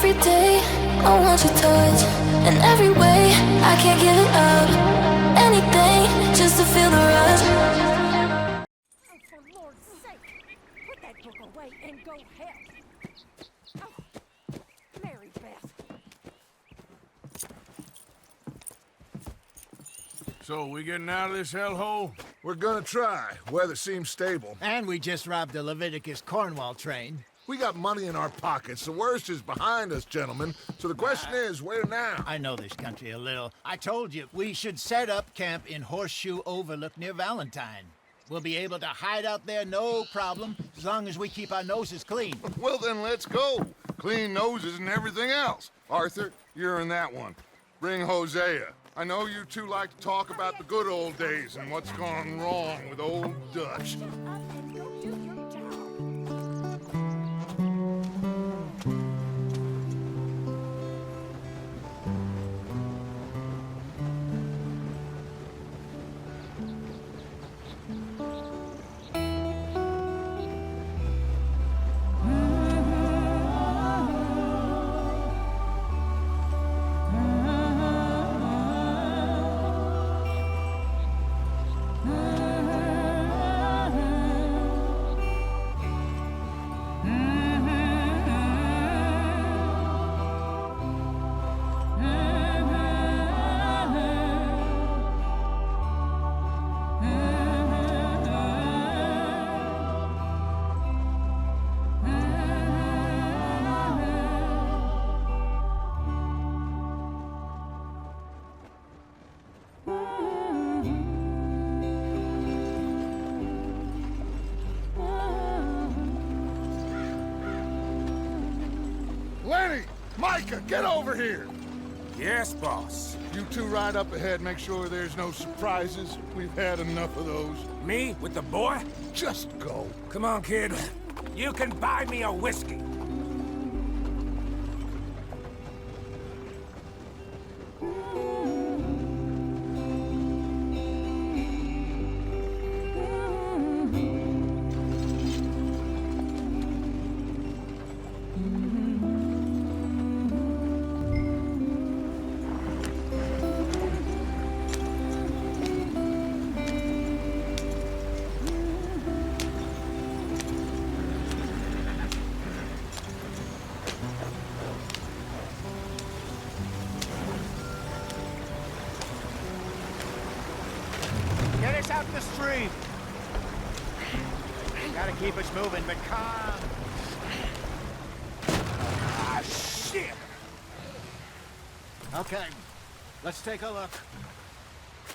Every day I want your touch. In every way I can't give it up. Anything just to feel the rush. Oh, for Lord's sake, put that book away and go help. Oh, Mary Beth. So, we getting out of this hellhole? We're gonna try. Weather seems stable. And we just robbed the Leviticus Cornwall train. We got money in our pockets. The worst is behind us, gentlemen. So the question is, where now? I know this country a little. I told you, we should set up camp in Horseshoe Overlook near Valentine. We'll be able to hide out there, no problem, as long as we keep our noses clean. Well, then let's go. Clean noses and everything else. Arthur, you're in that one. Bring Hosea. I know you two like to talk about the good old days and what's gone wrong with old Dutch. Up and go do your job. Lenny! Micah, get over here! Yes, boss. You two ride up ahead, make sure there's no surprises. We've had enough of those. Me? With the boy? Just go. Come on, kid. You can buy me a whiskey. Get us out the stream. Gotta keep us moving, but calm. Ah, shit! Okay, let's take a look.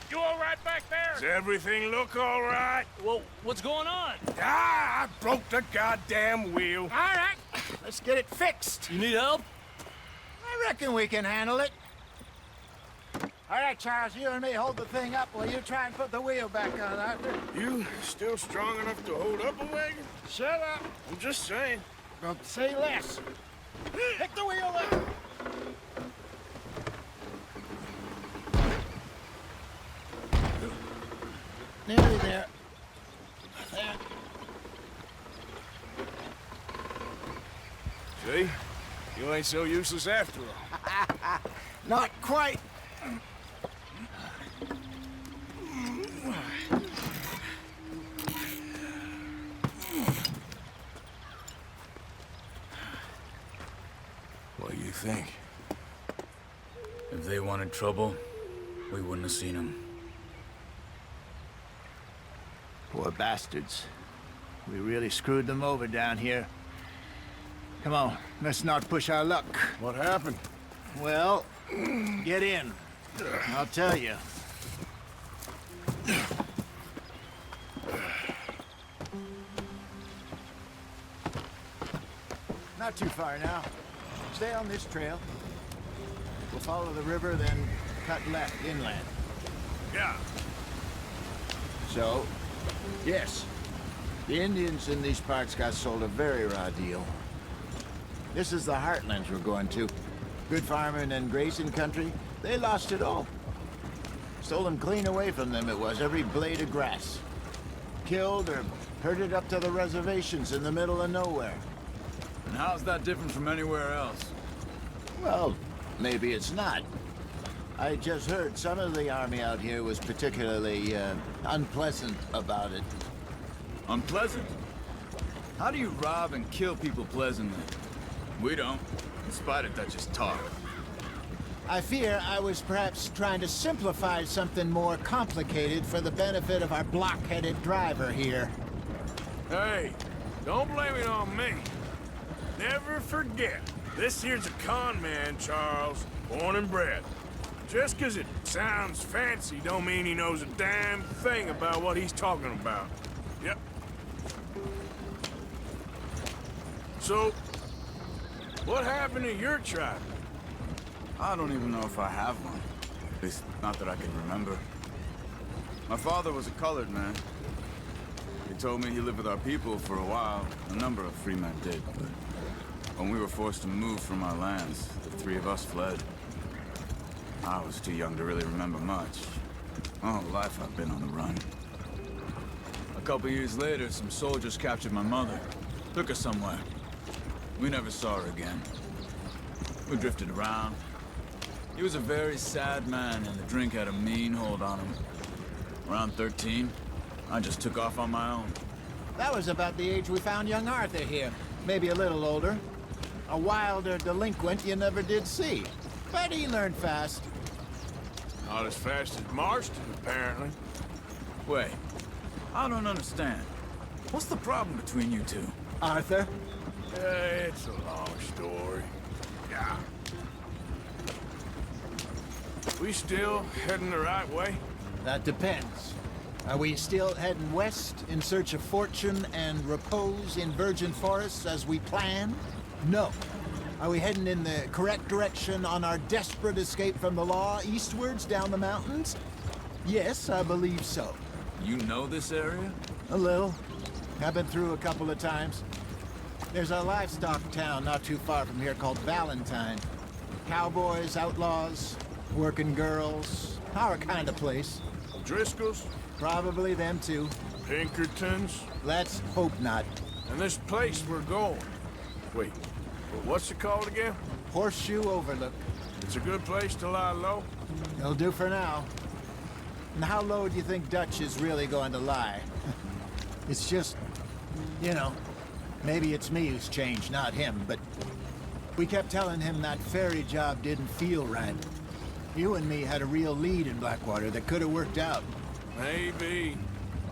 You all right back there? Does everything look all right? Well, what's going on? Ah, I broke the goddamn wheel. All right, let's get it fixed. You need help? I reckon we can handle it. All right, Charles, you and me hold the thing up while you try and put the wheel back on, Arthur. You still strong enough to hold up a wagon? Shut up. I'm just saying. Well, say less. Pick the wheel up. Nearly there. There. See? You ain't so useless after all. Not quite. What do you think? If they wanted trouble, we wouldn't have seen them. Poor bastards. We really screwed them over down here. Come on, let's not push our luck. What happened? Well, get in. I'll tell you. Not too far now. Stay on this trail. We'll follow the river, then cut left inland. Yeah. So, yes, the Indians in these parts got sold a very raw deal. This is the heartlands we're going to. Good farming and grazing country, they lost it all. Stolen clean away from them it was, every blade of grass. Killed or herded up to the reservations in the middle of nowhere. And how's that different from anywhere else? Well, maybe it's not. I just heard some of the army out here was particularly, unpleasant about it. Unpleasant? How do you rob and kill people pleasantly? We don't, in spite of Dutch's talk. I fear I was perhaps trying to simplify something more complicated for the benefit of our block-headed driver here. Hey, don't blame it on me. Never forget, this here's a con man, Charles, born and bred. Just 'cause it sounds fancy don't mean he knows a damn thing about what he's talking about. Yep. So, what happened to your tribe? I don't even know if I have one. At least, not that I can remember. My father was a colored man. He told me he lived with our people for a while. A number of free men did, but when we were forced to move from our lands, the three of us fled. I was too young to really remember much. My whole life I've been on the run. A couple years later, some soldiers captured my mother. Took her somewhere. We never saw her again. We drifted around. He was a very sad man, and the drink had a mean hold on him. Around 13, I just took off on my own. That was about the age we found young Arthur here. Maybe a little older. A wilder delinquent you never did see. But he learned fast. Not as fast as Marston, apparently. Wait, I don't understand. What's the problem between you two? Arthur? It's a long story. Yeah. We still heading the right way? That depends. Are we still heading west in search of fortune and repose in virgin forests as we planned? No. Are we heading in the correct direction on our desperate escape from the law eastwards down the mountains? Yes, I believe so. You know this area? A little. I've been through a couple of times. There's a livestock town not too far from here called Valentine. Cowboys, outlaws, working girls, our kind of place. Driscoll's? Probably them too. Pinkertons? Let's hope not. And this place we're going. Wait, what's it called again? Horseshoe Overlook. It's a good place to lie low? It'll do for now. And how low do you think Dutch is really going to lie? It's just, you know, maybe it's me who's changed, not him, but we kept telling him that ferry job didn't feel right. You and me had a real lead in Blackwater that could have worked out. Maybe.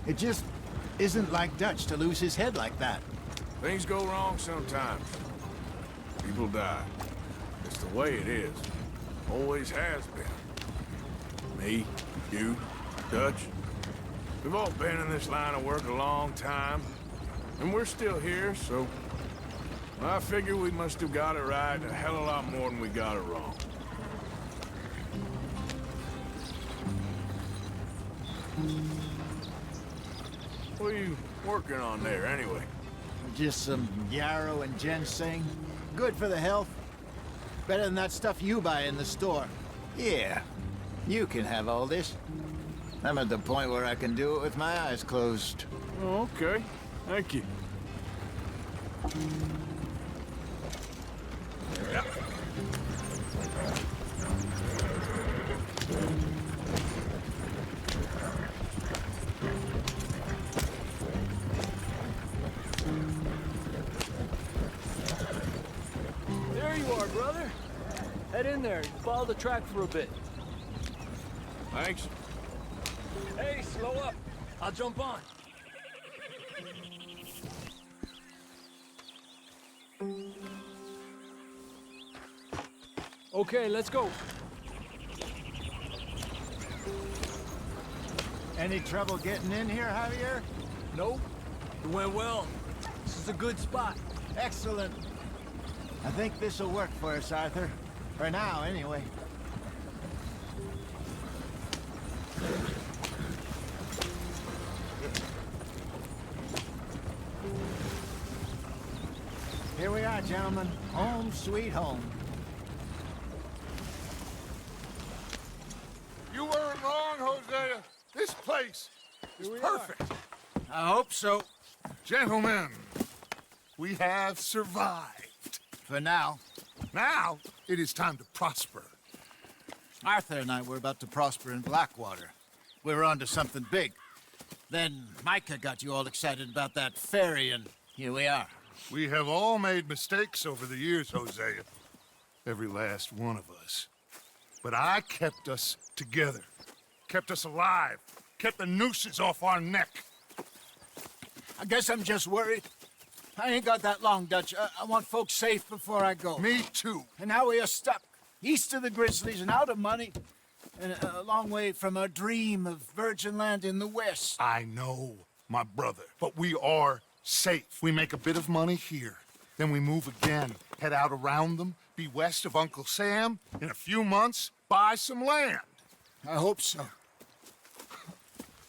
It just isn't like Dutch to lose his head like that. Things go wrong sometimes. People die. It's the way it is. Always has been. Me, you, Dutch. We've all been in this line of work a long time. And we're still here, so... I figure we must have got it right a hell of a lot more than we got it wrong. What are you working on there, anyway? Just some yarrow and ginseng. Good for the health. Better than that stuff you buy in the store. Yeah, you can have all this. I'm at the point where I can do it with my eyes closed. Oh, okay. Thank you. Yeah. There you are, brother. Head in there and follow the track for a bit. Thanks. Hey, slow up. I'll jump on. Okay, let's go. Any trouble getting in here, Javier? Nope. It went well. This is a good spot. Excellent. I think this'll work for us, Arthur. For now, anyway. Here we are, gentlemen. Home sweet home. You weren't wrong, Hosea. This place is perfect. I hope so. Gentlemen, we have survived. For now. Now, it is time to prosper. Arthur and I were about to prosper in Blackwater. We were on to something big. Then Micah got you all excited about that ferry, and here we are. We have all made mistakes over the years, Hosea. Every last one of us. But I kept us together. Kept us alive. Kept the nooses off our neck. I guess I'm just worried. I ain't got that long, Dutch. I want folks safe before I go. Me too. And now we are stuck, east of the Grizzlies and out of money, and a long way from our dream of virgin land in the west. I know, my brother, but we are safe. We make a bit of money here, then we move again, head out around them, be west of Uncle Sam, in a few months, buy some land. I hope so.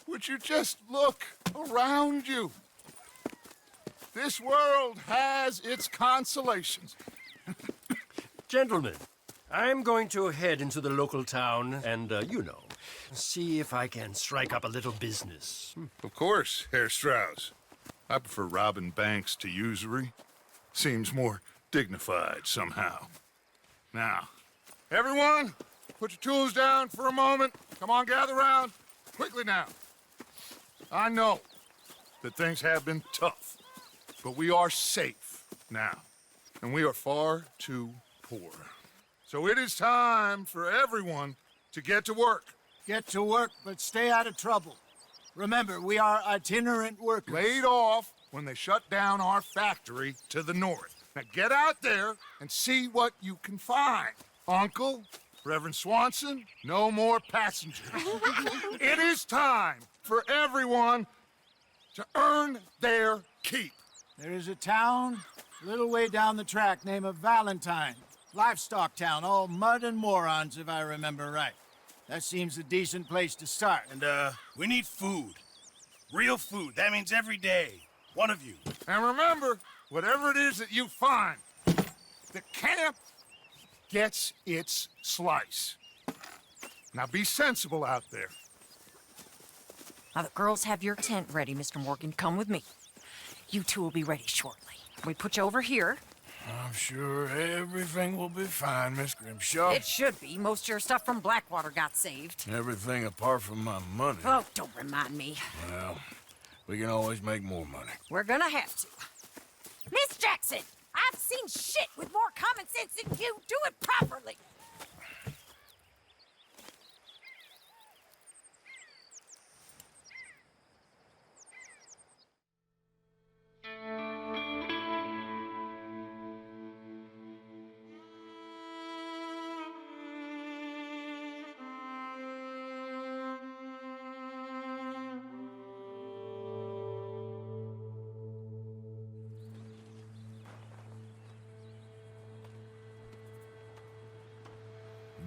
Would you just look around you? This world has its consolations. Gentlemen, I'm going to head into the local town and, see if I can strike up a little business. Of course, Herr Strauss. I prefer robbing banks to usury. Seems more dignified somehow. Now, everyone, put your tools down for a moment. Come on, gather round. Quickly now. I know that things have been tough, but we are safe now, and we are far too poor. So it is time for everyone to get to work. Get to work, but stay out of trouble. Remember, we are itinerant workers. Laid off when they shut down our factory to the north. Now get out there and see what you can find. Uncle, Reverend Swanson, no more passengers. It is time for everyone to earn their keep. There is a town a little way down the track named Valentine. Livestock town, all mud and morons, if I remember right. That seems a decent place to start. And, we need food. Real food. That means every day. One of you. And remember, whatever it is that you find, the camp gets its slice. Now be sensible out there. Now the girls have your tent ready, Mr. Morgan. Come with me. You two will be ready shortly. We put you over here. I'm sure everything will be fine, Miss Grimshaw. It should be. Most of your stuff from Blackwater got saved. Everything apart from my money. Oh, don't remind me. Well, we can always make more money. We're gonna have to. Miss Jackson, I've seen shit with more common sense than you. Do it properly.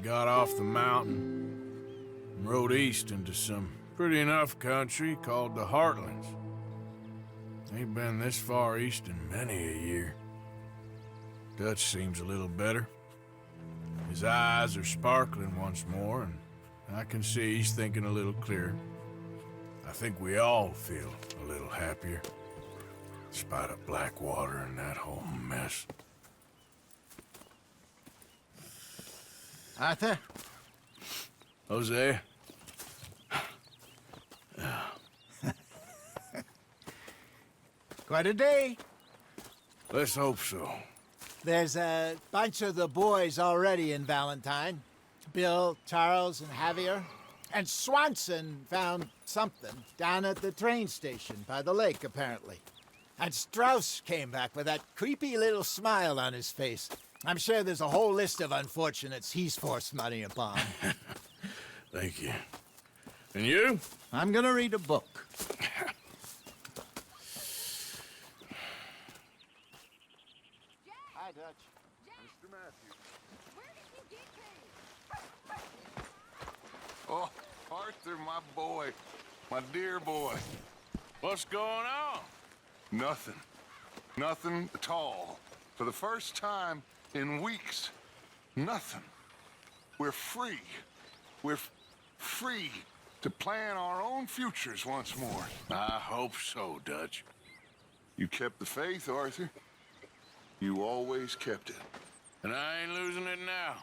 Got off the mountain and rode east into some pretty enough country called the Heartlands. Ain't been this far east in many a year. Dutch seems a little better. His eyes are sparkling once more, and I can see he's thinking a little clearer. I think we all feel a little happier, in spite of Blackwater and that whole mess. Arthur? Hosea? Quite a day. Let's hope so. There's a bunch of the boys already in Valentine. Bill, Charles, and Javier. And Swanson found something down at the train station by the lake, apparently. And Strauss came back with that creepy little smile on his face. I'm sure there's a whole list of unfortunates he's forced money upon. Thank you. And you? I'm gonna read a book. Hi, Dutch. Mr. Matthews. Oh, Arthur, my boy. My dear boy. What's going on? Nothing. Nothing at all. For the first time in weeks, nothing. We're free. We're free to plan our own futures once more. I hope so, Dutch. You kept the faith, Arthur. You always kept it. And I ain't losing it now.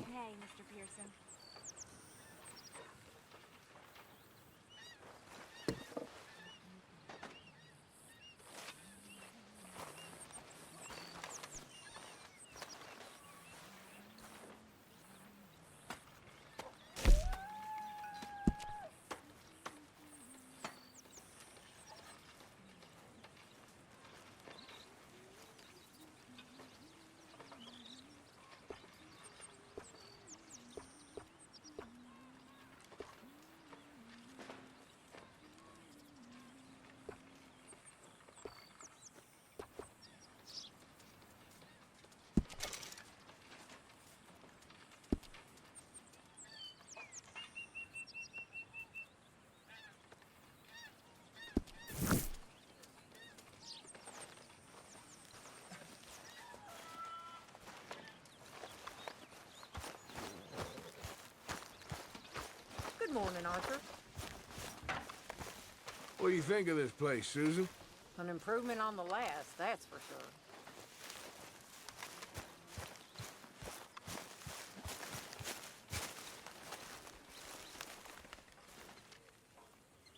Hey, Mr. Pearson. Good morning, Arthur. What do you think of this place, Susan? An improvement on the last, that's for sure.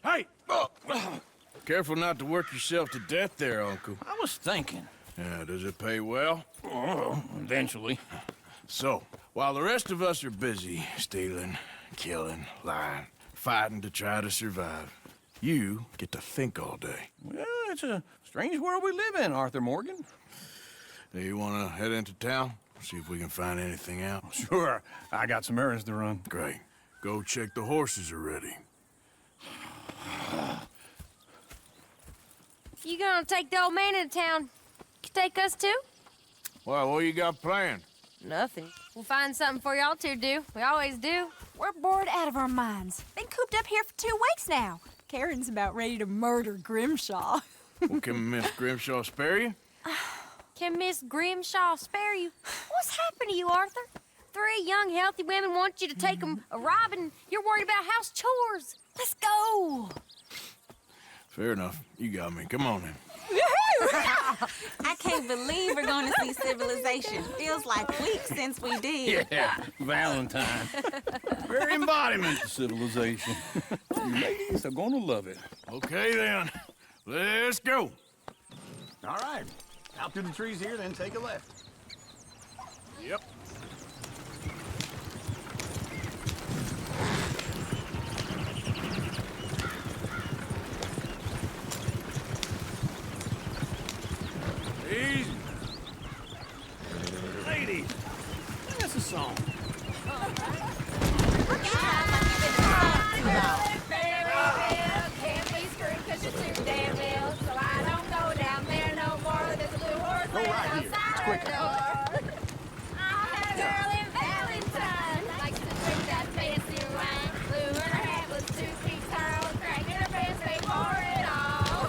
Hey! Oh. Careful not to work yourself to death there, Uncle. I was thinking. Yeah, does it pay well? Oh, eventually. So, while the rest of us are busy stealing, killing, lying, fighting to try to survive, you get to think all day. Well, it's a strange world we live in, Arthur Morgan. Do you want to head into town? See if we can find anything out? Sure. I got some errands to run. Great. Go check the horses are ready. You gonna take the old man into town? You take us too? Well, what you got planned? Nothing. We'll find something for y'all to do. We always do. We're bored out of our minds. Been cooped up here for 2 weeks now. Karen's about ready to murder Grimshaw. Well, can Miss Grimshaw spare you? Can Miss Grimshaw spare you? What's happened to you, Arthur? 3 young, healthy women want you to take them a robbing. You're worried about house chores. Let's go. Fair enough. You got me. Come on in. I can't believe we're going to see civilization. Feels like weeks since we did. Yeah, Valentine. Very embodiment of civilization. You ladies are gonna love it. Okay, then. Let's go. All right. Out through the trees here, then take a left. Yep. Easy. Ladies, that's a song. Can't be screwed 'cause you're too damn ill, so I don't go down there no more. There's a blue horse Go right here. It's quicker. I had a girl in Valentine. Likes to drink that fancy wine. Blue in her hat was 2 feet tall. Crack in her pants, they pour it all.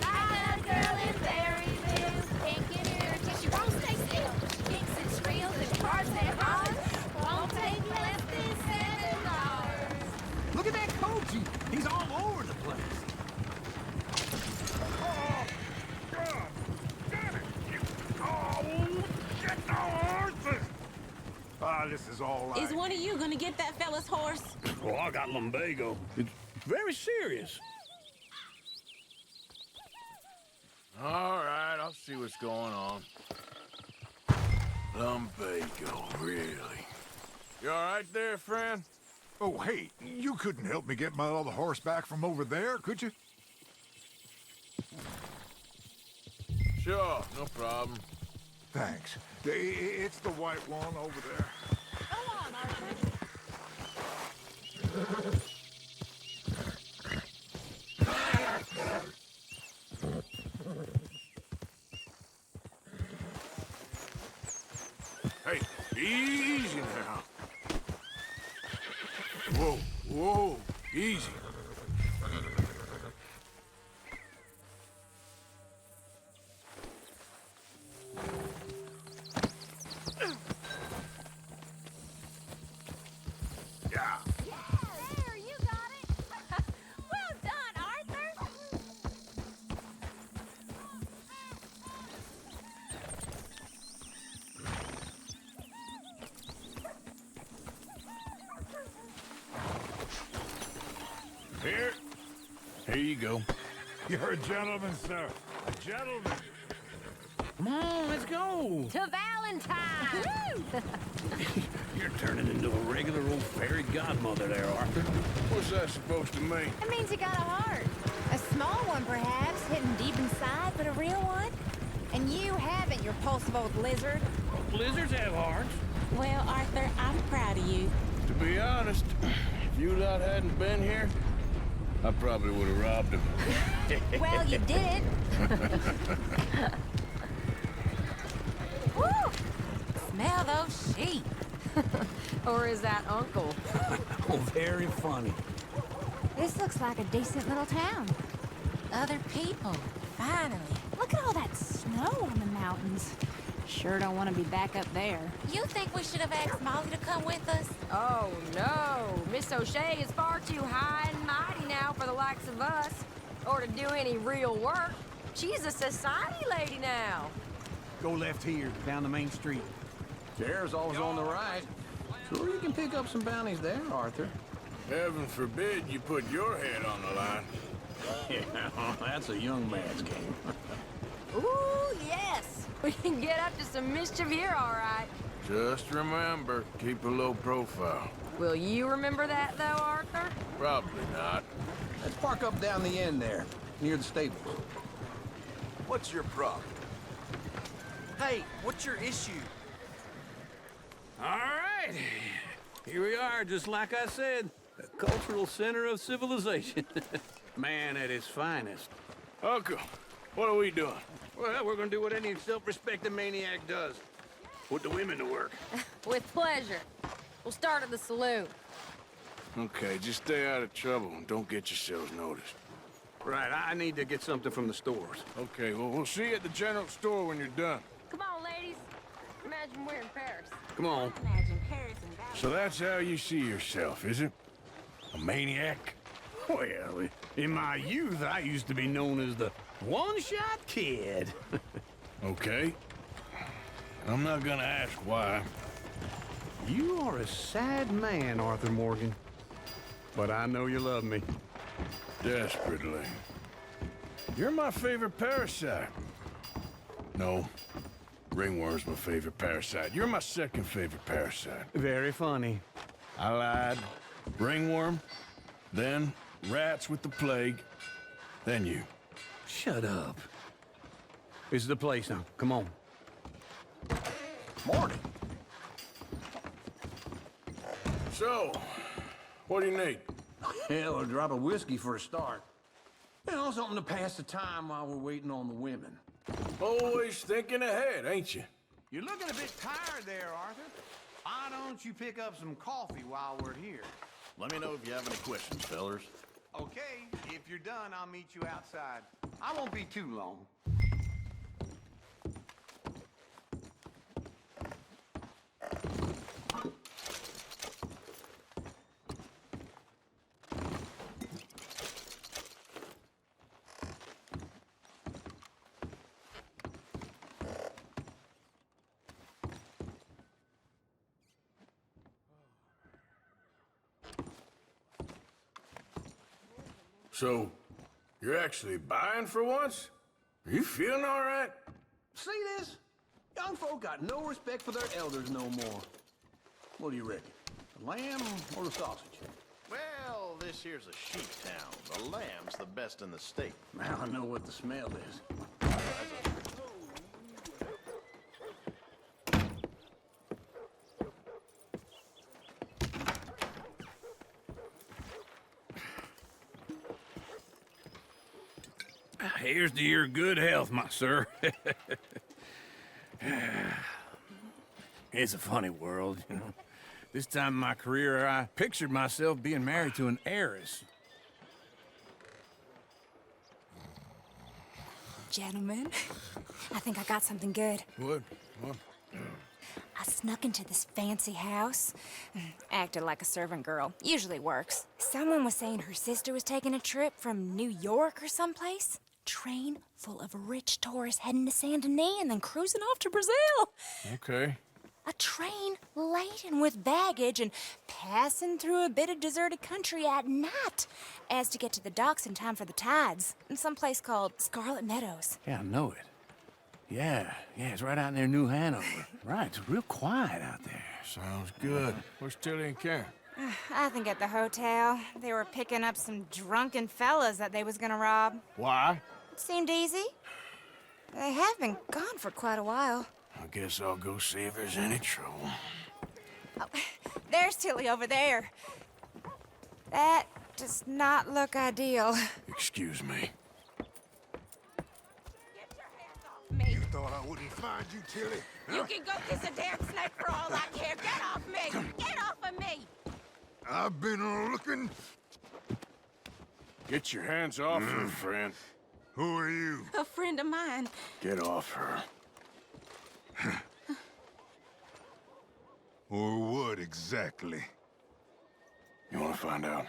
I had a girl in Berryville. Can't get her 'cause she won't stay still. She kicks and squeals and cards that hard. Won't take less than $7. Look at that Koji. He's all over the place. This is all right. Is one of you going to get that fella's horse? Oh, I got lumbago. It's very serious. All right, I'll see what's going on. Lumbago, really? You all right there, friend? Oh, hey, you couldn't help me get my other horse back from over there, could you? Sure, no problem. Thanks. It's the white one over there. Go on, Arthur. Hey, easy now. Whoa, whoa, easy. Yeah. There, you got it. Well done, Arthur. Here you go. You're a gentleman, sir. A gentleman. Come on, let's go. To Valentine. You're turning into a regular old fairy godmother there, Arthur. What's that supposed to mean? It means you got a heart. A small one, perhaps, hidden deep inside, but a real one. And you haven't, you repulsive old lizard. Lizards have hearts. Well, Arthur, I'm proud of you. To be honest, if you lot hadn't been here, I probably would have robbed him. Well, you did. Woo! Smell those sheep. Or is that Uncle? Oh, very funny. This looks like a decent little town. Other people, finally. Look at all that snow on the mountains. Sure don't want to be back up there. You think we should have asked Molly to come with us? Oh, no. Miss O'Shea is far too high and mighty now for the likes of us. Or to do any real work. She's a society lady now. Go left here, down the main street. Chair's always on the right. Sure you can pick up some bounties there, Arthur. Heaven forbid you put your head on the line. Yeah, that's a young man's game. Ooh, yes. We can get up to some mischief here, all right. Just remember, keep a low profile. Will you remember that, though, Arthur? Probably not. Let's park up down the end there, near the stables. What's your problem? Hey, what's your issue? All right. Here we are, just like I said. The cultural center of civilization. Man at his finest. Uncle, what are we doing? Well, we're gonna do what any self-respecting maniac does. Put the women to work. With pleasure. We'll start at the saloon. Okay, just stay out of trouble and don't get yourselves noticed. Right, I need to get something from the stores. Okay, well, we'll see you at the general store when you're done. Come on, ladies. Imagine we're in Paris. Come on. Imagine Paris and Valley. So that's how you see yourself, is it? A maniac? Well, in my youth, I used to be known as the one-shot kid. Okay. I'm not gonna ask why. You are a sad man, Arthur Morgan. But I know you love me. Desperately. You're my favorite parasite. No, ringworm's my favorite parasite. You're my second favorite parasite. Very funny. I lied. Ringworm, then rats with the plague, then you. Shut up. This is the place now. Come on. Morning. So, what do you need? Hell, a drop of whiskey for a start. You know, something to pass the time while we're waiting on the women. Always thinking ahead, ain't you? You're looking a bit tired there, Arthur. Why don't you pick up some coffee while we're here? Let me know if you have any questions, fellers. Okay, if you're done, I'll meet you outside. I won't be too long. So, you're actually buying for once? Are you feeling all right? See this? Young folk got no respect for their elders no more. What do you reckon? The lamb or the sausage? Well, this here's a sheep town. The lamb's the best in the state. Now I know what the smell is. Here's to your good health, my sir. It's a funny world, you know. This time in my career, I pictured myself being married to an heiress. Gentlemen, I think I got something good. What? I snuck into this fancy house. Acted like a servant girl. Usually works. Someone was saying her sister was taking a trip from New York or someplace. Train full of rich tourists heading to Saint Denis and then cruising off to Brazil. Okay. A train laden with baggage and passing through a bit of deserted country at night as to get to the docks in time for the tides in some place called Scarlet Meadows. Yeah, I know it. Yeah, it's right out near New Hanover. Right, it's real quiet out there. Sounds good. Where's Tilly and Karen? I think at the hotel. They were picking up some drunken fellas that they was gonna rob. Why? It seemed easy. They have been gone for quite a while. I guess I'll go see if there's any trouble. Oh, there's Tilly over there. That does not look ideal. Excuse me. Me. You thought I wouldn't find you, Tilly? You can go kiss a damn snake for all I care. Get off me! Get off of me! I've been looking. Get your hands off her, friend. Who are you? A friend of mine. Get off her. Or what exactly? You want to find out?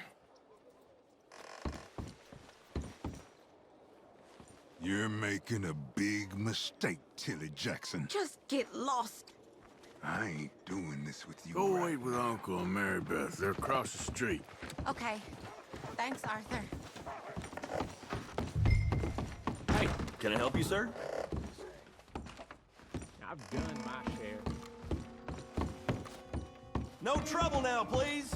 You're making a big mistake, Tilly Jackson. Just get lost. I ain't doing this with you. Go right wait with now. Uncle and Mary Beth. They're across the street. Okay. Thanks, Arthur. Hey, can I help you, sir? I've done my share. No trouble now, please.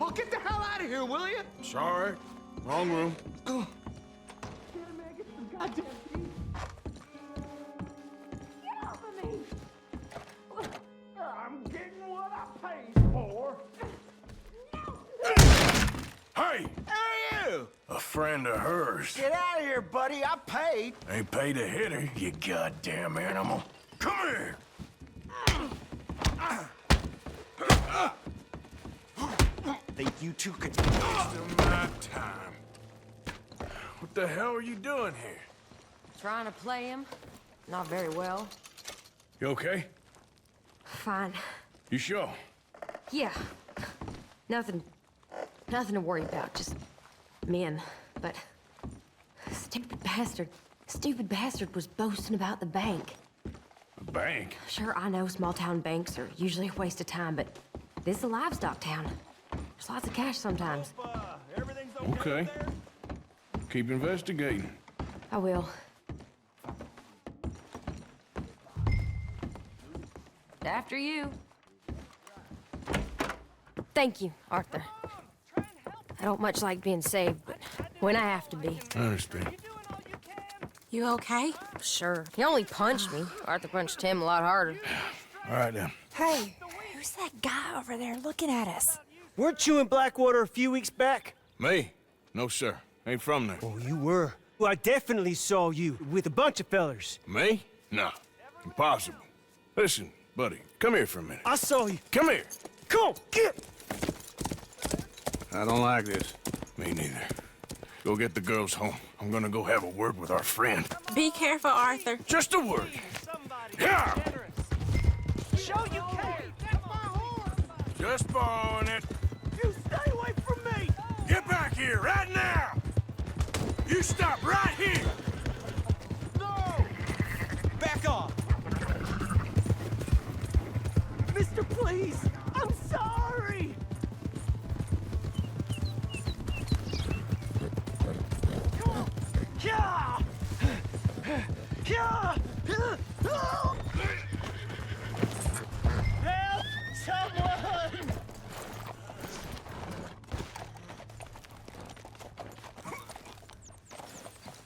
Oh, get the hell out of here, will you? Sorry. Wrong room. Goddamn thing. Get off of me! I'm getting what I paid for. Hey! Hey, you! A friend of hers. Get out of here, buddy. I paid. Ain't paid to hit her, you goddamn animal. Come here! Think you two could... Waste of my time. What the hell are you doing here? Trying to play him. Not very well. You okay? Fine. You sure? Yeah. Nothing to worry about. Just men. But stupid bastard was boasting about the bank. The bank? Sure, I know small town banks are usually a waste of time, but this is a livestock town. There's lots of cash sometimes. Okay. Keep investigating. I will. After you. Thank you, Arthur. I don't much like being saved, but when I have to be. I understand. You okay? Sure. He only punched me. Arthur punched him a lot harder. All right, then. Hey, who's that guy over there looking at us? Weren't you in Blackwater a few weeks back? Me? No, sir. Ain't from there. Oh, you were. Well, I definitely saw you with a bunch of fellers. Me? No. Impossible. Listen, buddy, come here for a minute. I saw you. Come here. Come on, get! I don't like this. Me neither. Go get the girls home. I'm gonna go have a word with our friend. Be careful, Arthur. Just a word. Yeah! Show you can. Just borrowing it. You stay away from me. Get back here right now! You stop right here! No. Back off! Mister, please. I'm sorry. Yeah! Yeah! Help! Someone!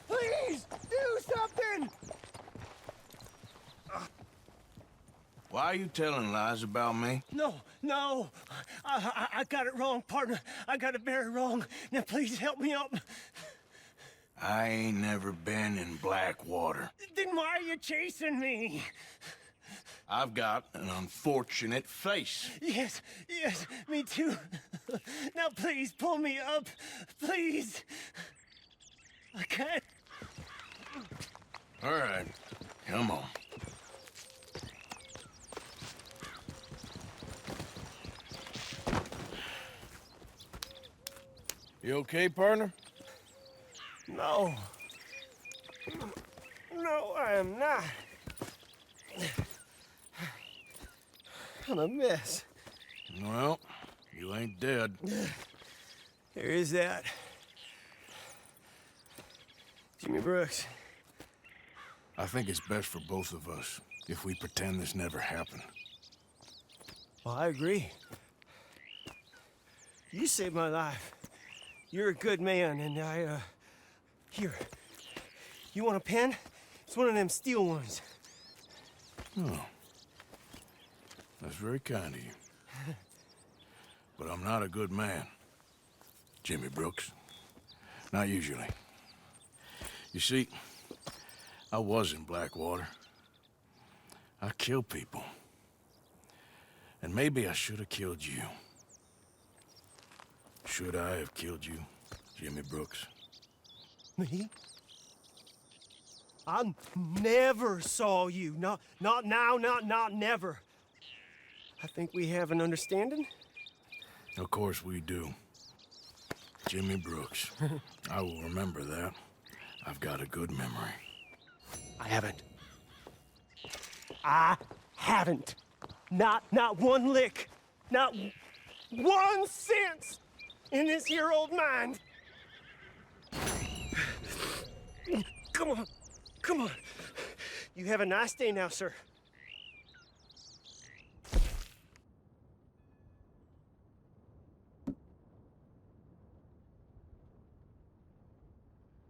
Please, do something! Why Are you telling lies about me? No, no. I got it wrong, partner. I got it very wrong. Now, please help me up. I ain't never been in Blackwater. Then why are you chasing me? I've got an unfortunate face. Yes, yes, me too. Now, please, pull me up. Please. I can't. All right, come on. You okay, partner? No. No, I am not. I'm a mess. Well, you ain't dead. There is that. Jimmy Brooks. I think it's best for both of us if we pretend this never happened. Well, I agree. You saved my life. You're a good man, and here. You want a pen? It's one of them steel ones. Oh. That's very kind of you. But I'm not a good man, Jimmy Brooks. Not usually. You see, I was in Blackwater. I killed people. And maybe I should have killed you. Should I have killed you, Jimmy Brooks? Me? I never saw you. Not now, not never. I think we have an understanding. Of course we do. Jimmy Brooks. I will remember that. I've got a good memory. I haven't. Not one lick. Not 1 cent in this here old mind. Come on. You have a nice day now, sir.